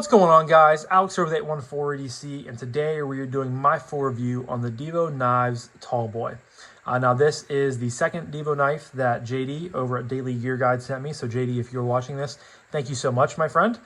What's going on, guys? Alex here with 814EDC, and today we are doing my full review on the Divo Knives Tallboy. Now, this is the second Divo knife that JD over at Daily Gear Guide sent me. So, JD, if you're watching this, thank you so much, my friend.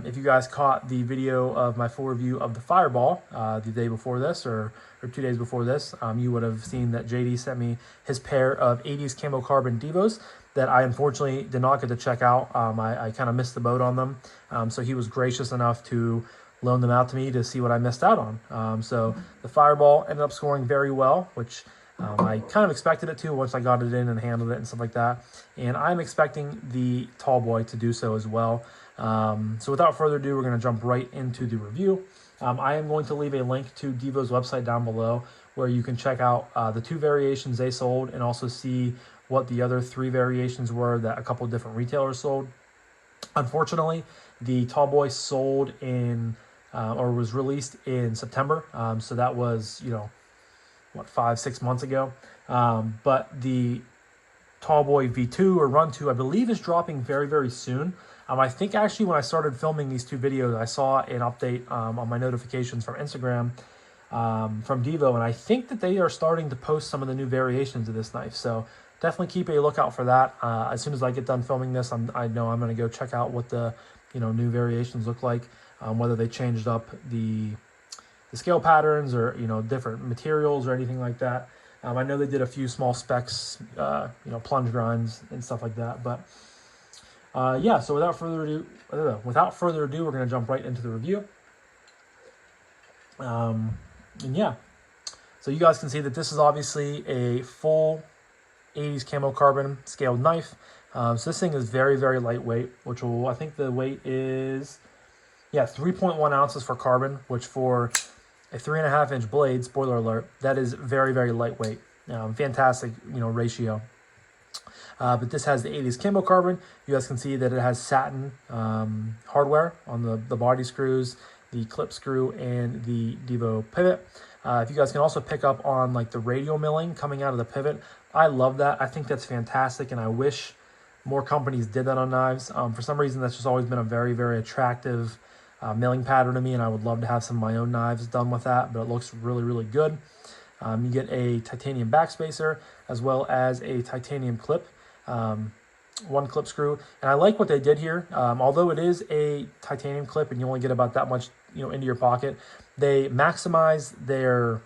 If you guys caught the video of my full review of the Fireball the day before this, or 2 days before this, you would have seen that JD sent me his pair of 80s camo carbon Divos that I unfortunately did not get to check out. I kind of missed the boat on them. So he was gracious enough to loan them out to me to see what I missed out on. So the Fireball ended up scoring very well, which I kind of expected it to once I got it in and handled it and stuff like that. And I'm expecting the Tallboy to do so as well. So without further ado, we're going to jump right into the review. I am going to leave a link to Divo's website down below where you can check out the 2 variations they sold and also see what the other 3 variations were that a couple of different retailers sold. Unfortunately, the Tallboy sold in or was released in September. So that was, what, 5-6 months ago. But the Tallboy V2 or Run 2, I believe, is dropping very, very soon. I think actually when I started filming these 2 videos, I saw an update on my notifications from Instagram from Divo, and I think that they are starting to post some of the new variations of this knife. So definitely keep a lookout for that. As soon as I get done filming this, I know I'm going to go check out what the new variations look like, whether they changed up the scale patterns or different materials or anything like that. I know they did a few small specs, plunge grinds and stuff like that. But yeah, so without further ado, we're going to jump right into the review. And yeah, so you guys can see that this is obviously a full 80s camo carbon scaled knife. So this thing is very, very lightweight, which I think the weight is, 3.1 ounces for carbon, which for a 3.5-inch blade, spoiler alert, that is very, very lightweight. Fantastic, ratio. But this has the 80s camo carbon. You guys can see that it has satin hardware on the body screws, the clip screw, and the Divo pivot. If you guys can also pick up on like the radial milling coming out of the pivot, I love that. I think that's fantastic, and I wish more companies did that on knives. For some reason, that's just always been a very, very attractive milling pattern to me, and I would love to have some of my own knives done with that, but it looks really, really good. You get a titanium backspacer as well as a titanium clip, 1 clip screw. And I like what they did here. Although it is a titanium clip and you only get about that much into your pocket, they maximize their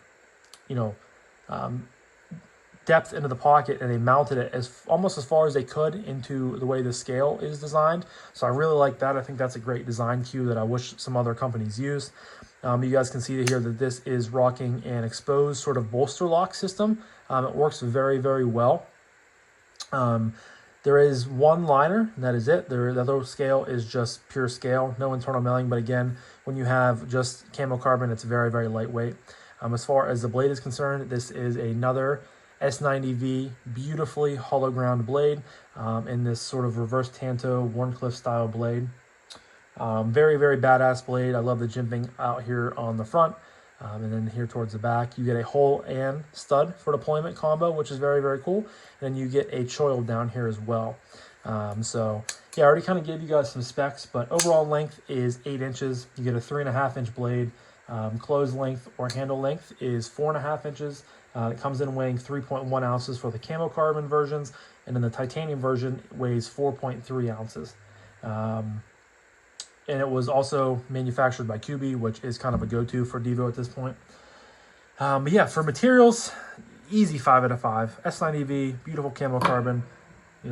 depth into the pocket, and they mounted it almost as far as they could into the way the scale is designed. So I really like that. I think that's a great design cue that I wish some other companies used. You guys can see here that this is rocking an exposed sort of bolster lock system. It works very, very well. There is 1 liner, and that is it. The other scale is just pure scale, no internal milling. But again, when you have just camo carbon, it's very, very lightweight. As far as the blade is concerned, this is another S90V beautifully hollow ground blade in this sort of reverse Tanto Warncliffe style blade. Very, very badass blade. I love the jimping out here on the front. And then here towards the back, you get a hole and stud for deployment combo, which is very, very cool. And then you get a choil down here as well. So yeah, I already kind of gave you guys some specs, but overall length is 8 inches. You get a 3.5-inch blade. Close length or handle length is 4.5 inches. It comes in weighing 3.1 ounces for the camo carbon versions, and then the titanium version weighs 4.3 ounces. And it was also manufactured by QB, which is kind of a go-to for Divo at this point. But yeah, for materials, easy 5 out of 5. S90V, beautiful camo carbon,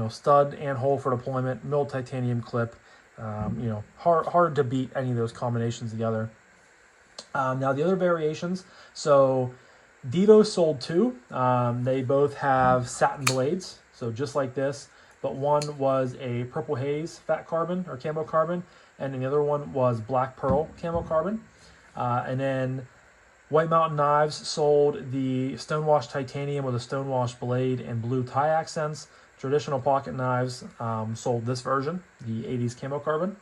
stud and hole for deployment, milled titanium clip. Hard to beat any of those combinations together. Now the other variations, so Divo sold 2. They both have satin blades, so just like this, but one was a purple haze fat carbon or camo carbon, and the other one was black pearl camo carbon. And then White Mountain Knives sold the Stonewash titanium with a Stonewash blade and blue tie accents. Traditional Pocket Knives sold this version, the 80s camo carbon.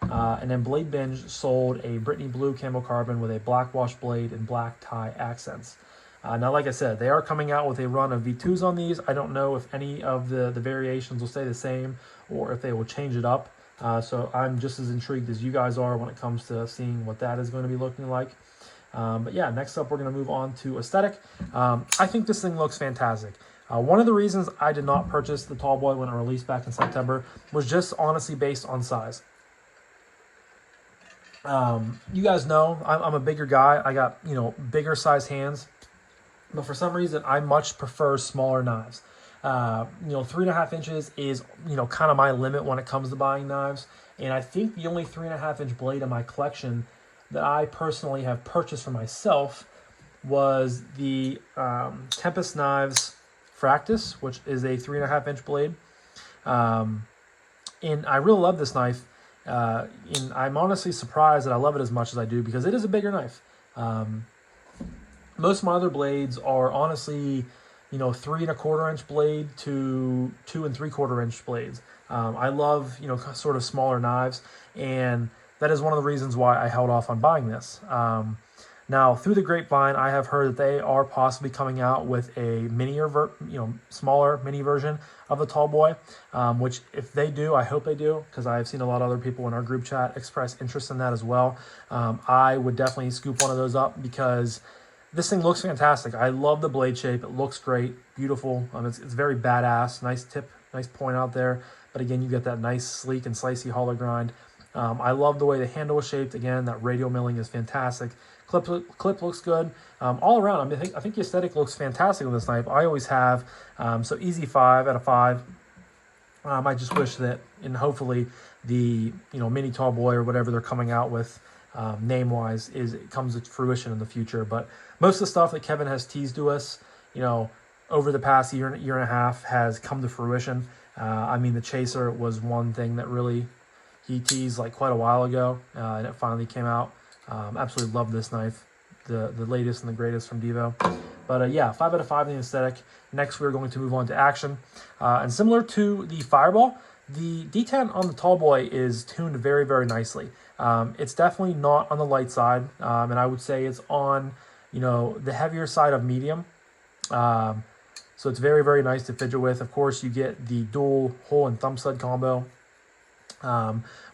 And then Blade Binge sold a Brittany blue camo carbon with a black wash blade and black tie accents. Now, like I said, they are coming out with a run of V2s on these. I don't know if any of the variations will stay the same or if they will change it up. So I'm just as intrigued as you guys are when it comes to seeing what that is going to be looking like. But yeah, next up we're going to move on to aesthetic. I think this thing looks fantastic. One of the reasons I did not purchase the Tallboy when it released back in September was just honestly based on size. You guys know I'm a bigger guy. I got, bigger size hands. But for some reason, I much prefer smaller knives. 3.5 inches is, kind of my limit when it comes to buying knives. And I think the only 3.5 inch blade in my collection that I personally have purchased for myself was the Tempest Knives Fractus, which is a 3.5 inch blade. And I really love this knife. And I'm honestly surprised that I love it as much as I do because it is a bigger knife. Most of my other blades are honestly, 3.25 inch blade to 2 3/4 inch blades. I love, sort of smaller knives, and that is one of the reasons why I held off on buying this. Now, through the grapevine, I have heard that they are possibly coming out with a smaller mini version of the Tallboy, which if they do, I hope they do, because I've seen a lot of other people in our group chat express interest in that as well. I would definitely scoop one of those up because this thing looks fantastic. I love the blade shape. It looks great, beautiful. It's very badass. Nice tip, nice point out there. But again, you get that nice, sleek and slicey hollow grind. I love the way the handle is shaped. Again, that radial milling is fantastic. Clip looks good. All around, I think the aesthetic looks fantastic with this knife. I always have. So easy 5 out of 5. I just wish that, and hopefully the mini Tallboy or whatever they're coming out with, name-wise, it comes to fruition in the future. But most of the stuff that Kevin has teased to us, over the past year and a half has come to fruition. The Chaser was one thing that really he teased like quite a while ago, and it finally came out. Absolutely love this knife, the latest and the greatest from Divo. But yeah, 5 out of 5 in the aesthetic. Next, we're going to move on to action. And similar to the Fireball, the detent on the Tallboy is tuned very, very nicely. It's definitely not on the light side, and I would say it's on, the heavier side of medium. So it's very, very nice to fidget with. Of course, you get the dual hole and thumb stud combo,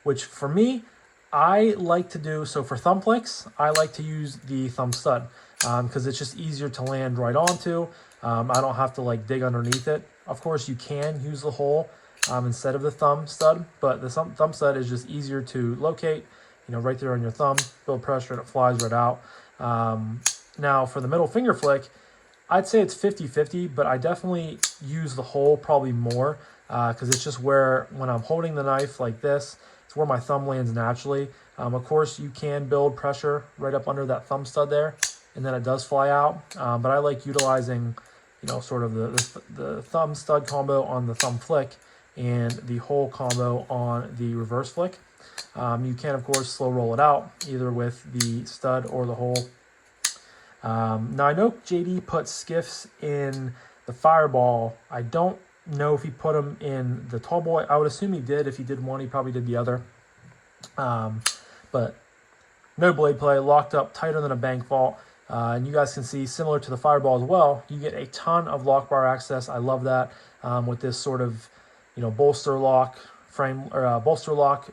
which for me, I like to do. So for thumb flicks, I like to use the thumb stud because it's just easier to land right onto. I don't have to like dig underneath it. Of course, you can use the hole instead of the thumb stud, but the thumb stud is just easier to locate, right there on your thumb, build pressure, and it flies right out. Now, for the middle finger flick, I'd say it's 50-50, but I definitely use the hole probably more because it's just where, when I'm holding the knife like this, it's where my thumb lands naturally. Of course, you can build pressure right up under that thumb stud there, and then it does fly out. But I like utilizing, sort of the thumb stud combo on the thumb flick and the hole combo on the reverse flick. You can, of course, slow roll it out, either with the stud or the hole. Now, I know JD put skiffs in the Fireball. I don't know if he put them in the Tallboy. I would assume he did. If he did one, he probably did the other. But no blade play, locked up tighter than a bank vault. And you guys can see, similar to the Fireball as well, you get a ton of lock bar access. I love that with this sort of, bolster lock frame, or bolster lock,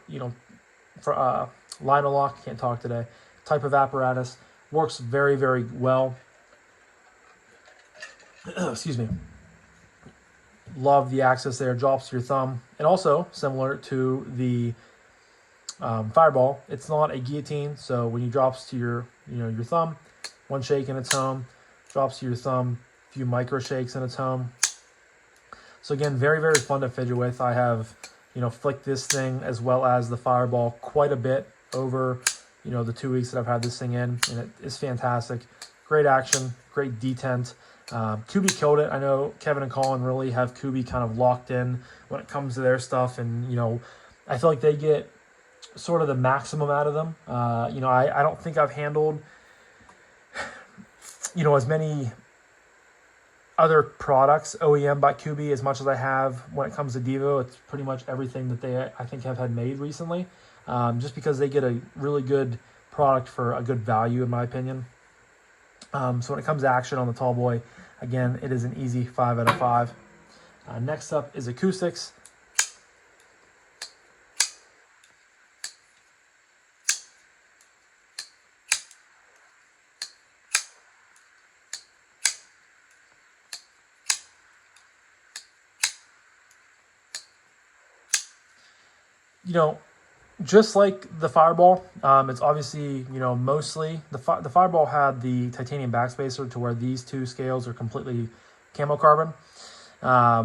for liner lock, can't talk today, type of apparatus. Works very, very well. Excuse me. Love the access there, drops to your thumb. And also, similar to the Fireball, it's not a guillotine, so when you drops to your, your thumb, one shake and it's home, drops to your thumb, a few micro shakes and it's home. So again, very, very fun to fidget with. I have, flicked this thing as well as the Fireball quite a bit over, the 2 weeks that I've had this thing in, and it is fantastic. Great action, great detent. Kubi killed it. I know Kevin and Colin really have Kubi kind of locked in when it comes to their stuff, and, I feel like they get sort of the maximum out of them. I don't think I've handled, as many other products OEM by Kubi as much as I have when it comes to Divo. It's pretty much everything that they, I think, have had made recently, just because they get a really good product for a good value, in my opinion. So when it comes to action on the Tallboy, again, it is an easy 5 out of 5. Next up is acoustics. you know, just like the Fireball, it's obviously, you know, mostly the Fireball had the titanium backspacer to where these two scales are completely camo carbon.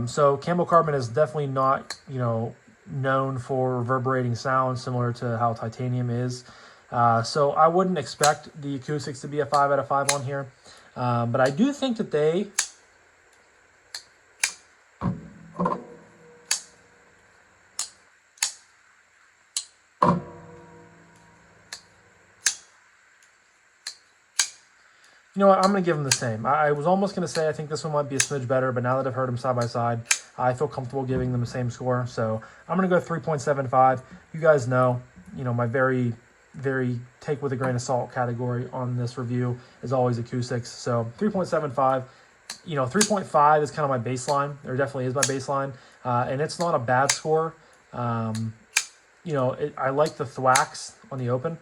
So camo carbon is definitely not, you know, known for reverberating sound similar to how titanium is. So I wouldn't expect the acoustics to be a 5 out of 5 on here. But I do think that they... You know what, I'm going to give them the same. I was almost going to say I think this one might be a smidge better, but now that I've heard them side by side, I feel comfortable giving them the same score. So I'm going to go 3.75. You guys know, you know, my very take with a grain of salt category on this review is always acoustics. So 3.75, you know, 3.5 is kind of my baseline. There definitely is my baseline. And it's not a bad score. You know, I like the thwacks on the open.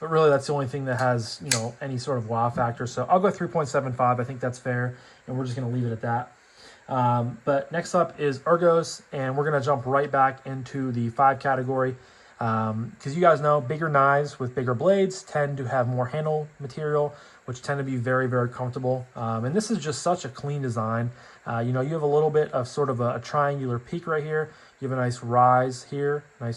But really, that's the only thing that has, you know, any sort of wow factor. So I'll go 3.75. I think that's fair. And we're just going to leave it at that. But next up is ergos. And we're going to jump right back into the 5 category. Because you guys know, bigger knives with bigger blades tend to have more handle material, which tend to be very, very comfortable. And this is just such a clean design. You know, you have a little bit of sort of a triangular peak right here. You have a nice rise here, a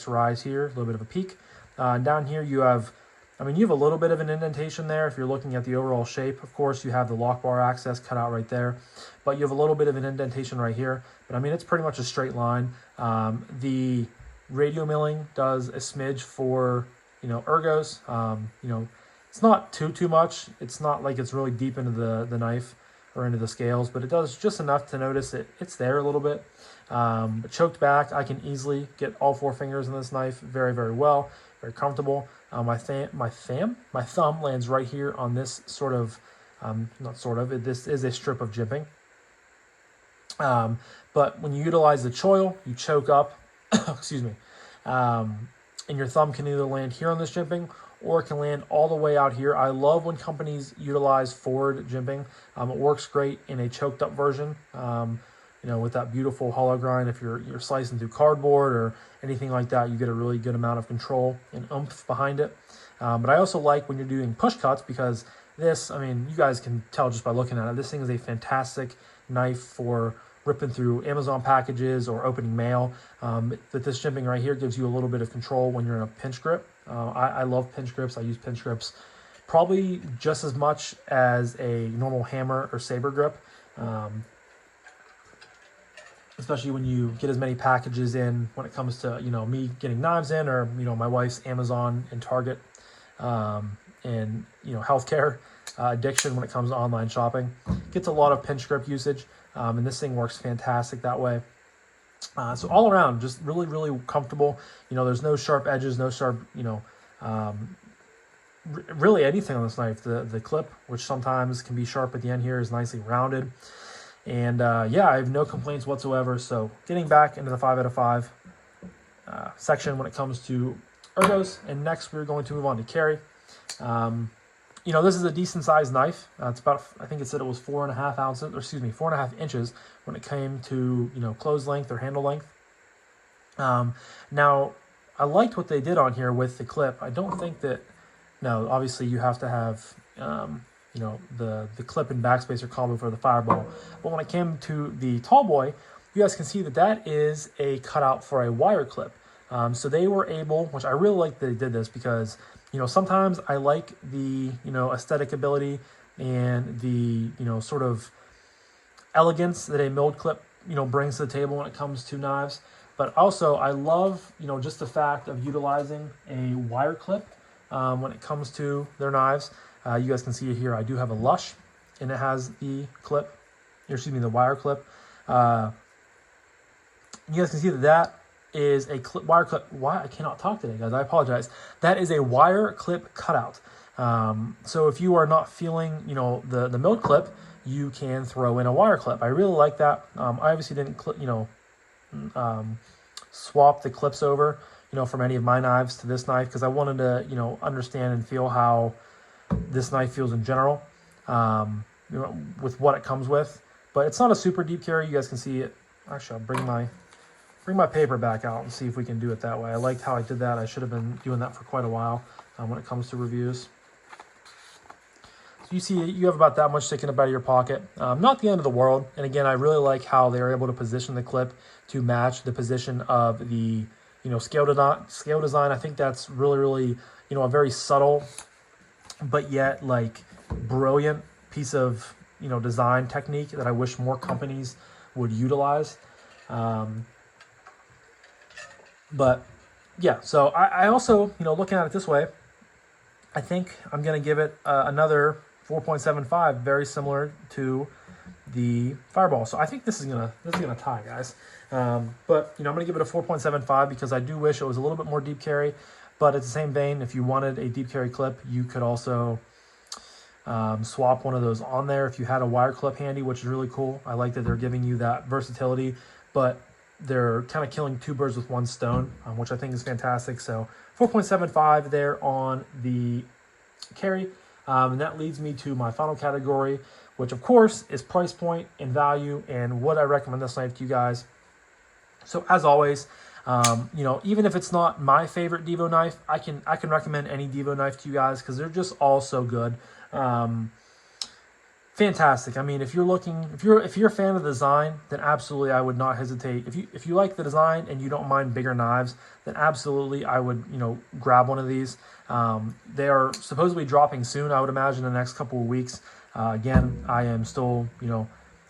little bit of a peak. Down here you have... I mean, you have a little bit of an indentation there if you're looking at the overall shape. Of course, you have the lock bar access cut out right there, but you have a little bit of an indentation right here. But I mean, it's pretty much a straight line. The radio milling does a smidge for, you know, ergos. You know, it's not too much. It's not like it's really deep into the knife or into the scales, but it does just enough to notice it's there a little bit. But choked back, I can easily get all 4 fingers in this knife very, very well, very comfortable. My thumb lands right here on this sort of, this is a strip of jimping. But when you utilize the choil, you choke up, excuse me, and your thumb can either land here on this jimping or it can land all the way out here. I love when companies utilize forward jimping. It works great in a choked up version. You know, with that beautiful hollow grind, if you're slicing through cardboard or anything like that, you get a really good amount of control and oomph behind it. But I also like when you're doing push cuts because this, I mean, you guys can tell just by looking at it, this thing is a fantastic knife for ripping through Amazon packages or opening mail. But this jimping right here gives you a little bit of control when you're in a pinch grip. I love pinch grips. I use pinch grips probably just as much as a normal hammer or saber grip. Especially when you get as many packages in when it comes to, you know, me getting knives in or, you know, my wife's Amazon and Target and, you know, healthcare addiction when it comes to online shopping. Gets a lot of pinch grip usage and this thing works fantastic that way. So all around, just really, really comfortable. You know, there's no sharp edges, no sharp, you know, really anything on this knife. The clip, which sometimes can be sharp at the end here, is nicely rounded. And yeah, I have no complaints whatsoever. So getting back into the 5 out of 5 section when it comes to ergos. And next we're going to move on to carry. You know, this is a decent sized knife. It's about, I think it said it was 4.5 ounces, or excuse me, 4.5 inches when it came to, you know, close length or handle length. Now, I liked what they did on here with the clip. I don't think that, no, obviously you have to have, you know, the clip and backspacer combo for the Fireball. But when it came to the Tallboy, you guys can see that that is a cutout for a wire clip. So they were able, which I really like that they did this because, you know, sometimes I like the, you know, aesthetic ability and the, you know, sort of elegance that a milled clip, you know, brings to the table when it comes to knives. But also I love, you know, just the fact of utilizing a wire clip when it comes to their knives. You guys can see it here. I do have a Lush, and it has the clip, or excuse me, the wire clip. You guys can see that that is a wire clip. Why I cannot talk today, guys? I apologize. That is a wire clip cutout. So if you are not feeling, you know, the milled clip, you can throw in a wire clip. I really like that. I obviously didn't, you know, swap the clips over, you know, from any of my knives to this knife because I wanted to, you know, understand and feel how this knife feels in general, you know, with what it comes with. But it's not a super deep carry. You guys can see it. Actually, I'll bring my bring my paper back out and see if we can do it that way. I liked how I did that. I should have been doing that for quite a while when it comes to reviews. So you see, you have about that much sticking up out of your pocket. Not the end of the world. And again, I really like how they were able to position the clip to match the position of the, scale design. I think that's really, a very subtle, but yet like brilliant piece of, design technique that I wish more companies would utilize. But yeah, so I also, looking at it this way, I think I'm going to give it another 4.75, very similar to the Fireball. So I think this is gonna tie, guys. But I'm gonna give it a 4.75 because I do wish it was a little bit more deep carry. But at the same vein, if you wanted a deep carry clip, you could also swap one of those on there if you had a wire clip handy, which is really cool. I like that they're giving you that versatility, but they're kind of killing two birds with one stone, which I think is fantastic. So 4.75 there on the carry. And that leads me to my final category, which of course is price point and value and would I recommend this knife to you guys. So as always, even if it's not my favorite Divo knife, I can recommend any Divo knife to you guys because they're just all so good. Fantastic. I mean, if you're a fan of the design, then absolutely I would not hesitate. If you like the design and you don't mind bigger knives, then absolutely I would grab one of these. They are supposedly dropping soon, I would imagine, in the next couple of weeks. Again, I am still,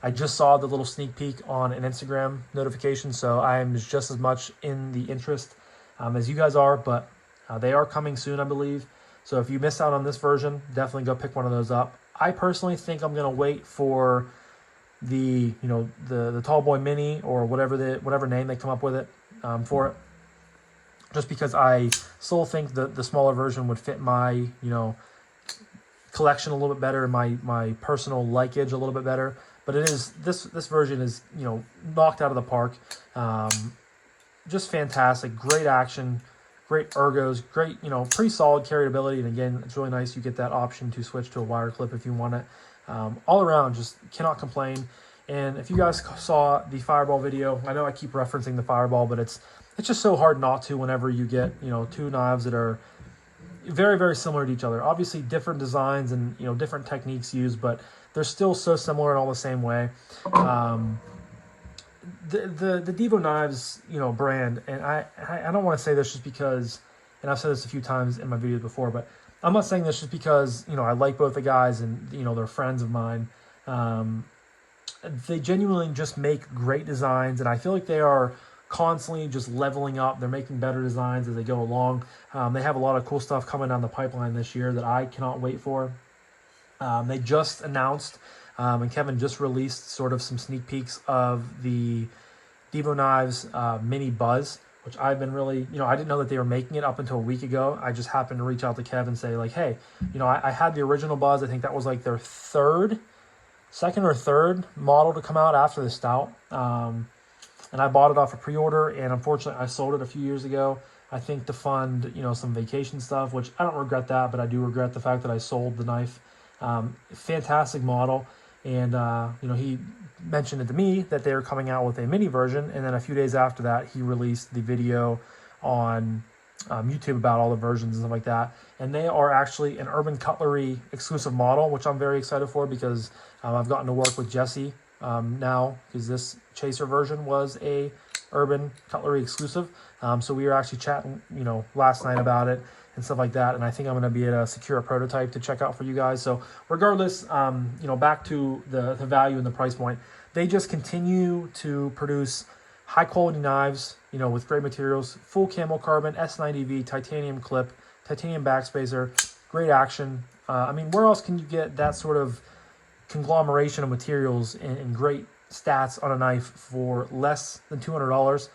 I just saw the little sneak peek on an Instagram notification, so I am just as much in the interest as you guys are, but they are coming soon, I believe. So if you missed out on this version, definitely go pick one of those up. I personally think I'm going to wait for the, the Tallboy Mini or whatever name they come up with it for it. Just because I still think the smaller version would fit my, collection a little bit better, my personal likeage a little bit better. But it is, this version is, knocked out of the park. Just fantastic, great action, great ergos, great, pretty solid carryability. And again, it's really nice you get that option to switch to a wire clip if you want it. All around, just cannot complain. And if you guys saw the Fireball video, I know I keep referencing the Fireball, but it's just so hard not to whenever you get, two knives that are very, very similar to each other. Obviously different designs and, different techniques used, but they're still so similar in all the same way. The Divo Knives, brand, and I don't want to say this just because, and I've said this a few times in my videos before, but I'm not saying this just because, I like both the guys and, they're friends of mine. They genuinely just make great designs, and I feel like they are constantly just leveling up. They're making better designs as they go along. They have a lot of cool stuff coming down the pipeline this year that I cannot wait for. They just announced, and Kevin just released sort of some sneak peeks of the Divo Knives Mini Buzz, which I've been really, I didn't know that they were making it up until a week ago. I just happened to reach out to Kevin and say like, hey, I had the original Buzz. I think that was like their second or third model to come out after the Stout. And I bought it off a pre-order, and unfortunately I sold it a few years ago, I think to fund, some vacation stuff, which I don't regret that, but I do regret the fact that I sold the knife. Fantastic model. And, he mentioned it to me that they were coming out with a mini version. And then a few days after that, he released the video on YouTube about all the versions and stuff like that. And they are actually an Urban Cutlery exclusive model, which I'm very excited for because I've gotten to work with Jesse now, because this Chaser version was a Urban Cutlery exclusive. So we were actually chatting, last night about it and stuff like that. And I think I'm going to be able to secure a prototype to check out for you guys. So regardless, back to the value and the price point, they just continue to produce high quality knives, with great materials, full camo carbon, S90V, titanium clip, titanium backspacer, great action. I mean, where else can you get that sort of conglomeration of materials and great stats on a knife for less than $200?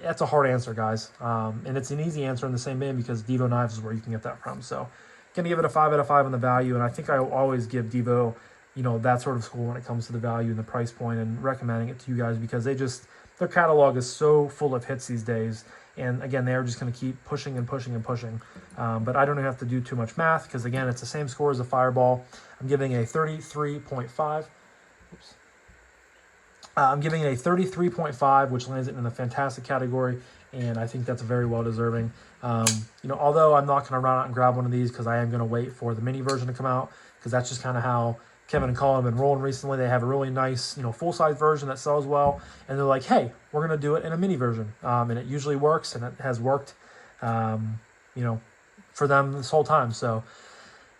That's a hard answer, guys. And it's an easy answer in the same vein because Divo Knives is where you can get that from. So gonna give it a 5 out of 5 on the value. And I think I always give Divo, that sort of score when it comes to the value and the price point, and recommending it to you guys because their catalog is so full of hits these days. And again, they are just going to keep pushing and pushing and pushing. But I don't have to do too much math because, again, it's the same score as a Fireball. I'm giving a 33.5. Oops. I'm giving it a 33.5, which lands it in the fantastic category, and I think that's very well deserving. You know, although I'm not going to run out and grab one of these because I am going to wait for the mini version to come out, because that's just kind of how Kevin and Colin have been rolling recently. They have a really nice, you know, full-size version that sells well, and they're like, hey, we're going to do it in a mini version. And it usually works, and it has worked, you know, for them this whole time. So,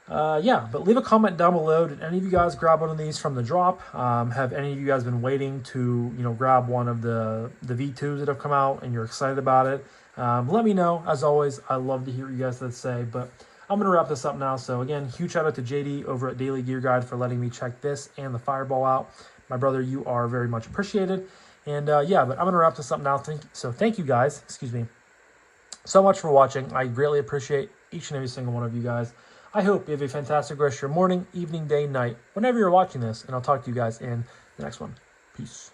yeah, but leave a comment down below. Did any of you guys grab one of these from the drop? Have any of you guys been waiting to, you know, grab one of the V2s that have come out and you're excited about it? Let me know. As always, I love to hear what you guys have to say, but I'm going to wrap this up now. So again, huge shout out to JD over at Daily Gear Guide for letting me check this and the Fireball out. My brother, you are very much appreciated. And yeah, but I'm going to wrap this up now. Thank you guys, excuse me, so much for watching. I greatly appreciate each and every single one of you guys. I hope you have a fantastic rest of your morning, evening, day, night, whenever you're watching this, and I'll talk to you guys in the next one. Peace.